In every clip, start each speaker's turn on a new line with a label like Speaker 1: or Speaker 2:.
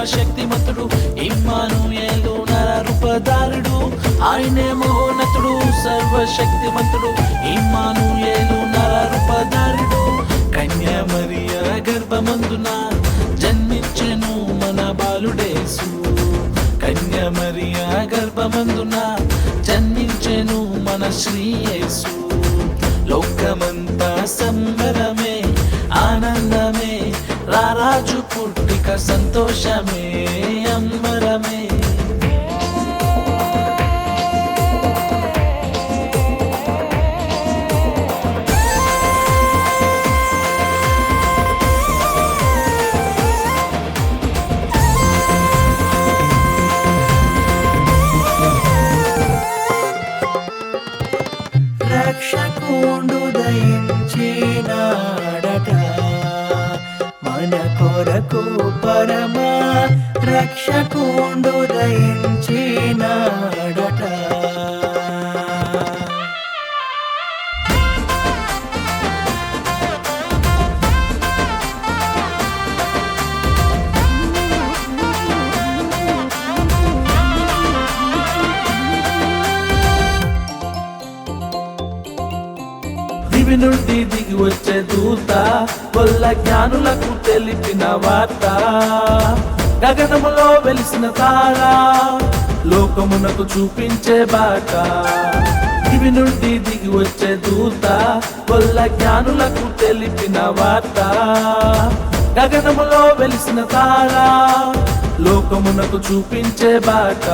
Speaker 1: సర్వశక్తిమంతుడు ఇమ్మానుయేలు నరరూపధారుడు ఆయనే మహోన్నతుడు సర్వశక్తిమంతుడు ఇమ్మానుయేలు నరరూపధారుడు కన్య మరియ గర్భమందున జన్మించెను మన బాలుడేసు కన్య మరియ గర్భమందున జన్మించెను మన శ్రీ యేసు లోకమంతా సంబరమే ఆనందమే రారాజు పుట్టిక సంతోషమే అంబరమే
Speaker 2: రక్షకుండు దయించినాడట మన కొరకు పరమ రక్షకుండు దయించినాడట
Speaker 1: దివి నుండి దిగి వచ్చే దూత కొల్ల జ్ఞానులకు తెలిపిన వార్త గగనములో వెలిసిన తారా లోకమునకు చూపించే బాట దివి నుండి దిగి వచ్చే దూత కొల్ల జ్ఞానులకు తెలిపిన వార్త గగనములో వెలిసిన తారా లోకమునకు చూపించే బాట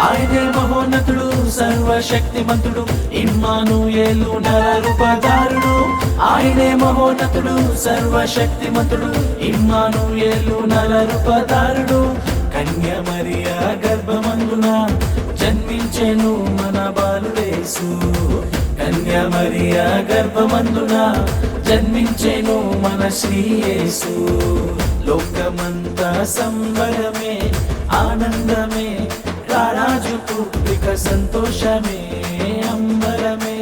Speaker 1: ఆయనే మహోన్నతుడు సర్వశక్తిమంతుడు ఇమ్మానుయేలు నరరూపధారుడు ఆయనే మహోన్నతుడు సర్వశక్తిమంతుడు ఇమ్మానుయేలు నరరూపధారుడు కన్య మరియ గర్భమందున జన్మించెను మన బాలుడేసు కన్య మరియ గర్భమందున జన్మించెను మన శ్రీ యేసు లోకమంతా సంబరమే ఆనందమే రారాజు పుట్టిక సంతోషమే అంబరమే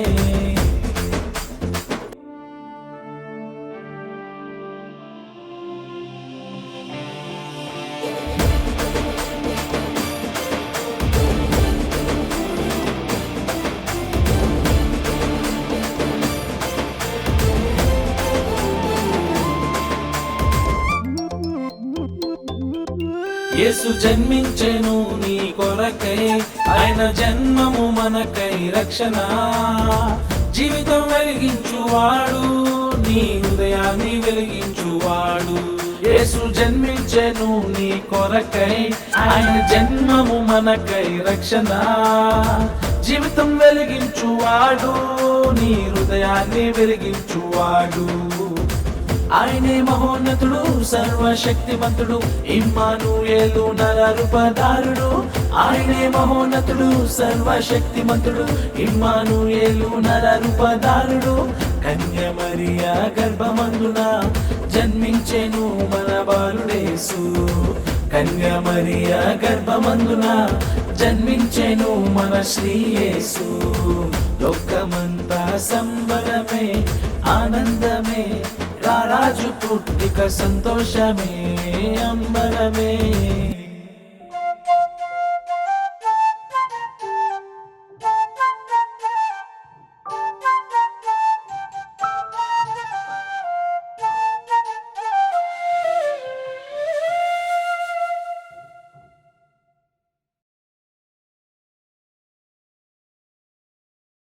Speaker 1: యేసు జన్మించెను నీ కొరకై ఆయన జన్మము మనకై రక్షణ జీవితం వెలిగించువాడు నీ హృదయాన్ని వెలిగించువాడు యేసు జన్మించెను నీ కొరకై ఆయన జన్మము మనకై రక్షణ జీవితం వెలిగించువాడు నీ హృదయాన్ని వెలిగించువాడు ఆయనే మహోన్నతుడు సర్వశక్తిమంతుడు ఇమ్మానుయేలు నరరూపధారుడు ఆయనే మహోన్నతుడు సర్వశక్తిమంతుడు ఇమ్మానుయేలు నరరూపధారుడు కన్య మరియ గర్భమందున జన్మించెను మన బాలుడేసు కన్య మరియ గర్భమందున జన్మించెను మన శ్రీ యేసు లోకమంతా సంబరమే ఆనందమే రారాజు పుట్టిక సంతోషమే అంబరమే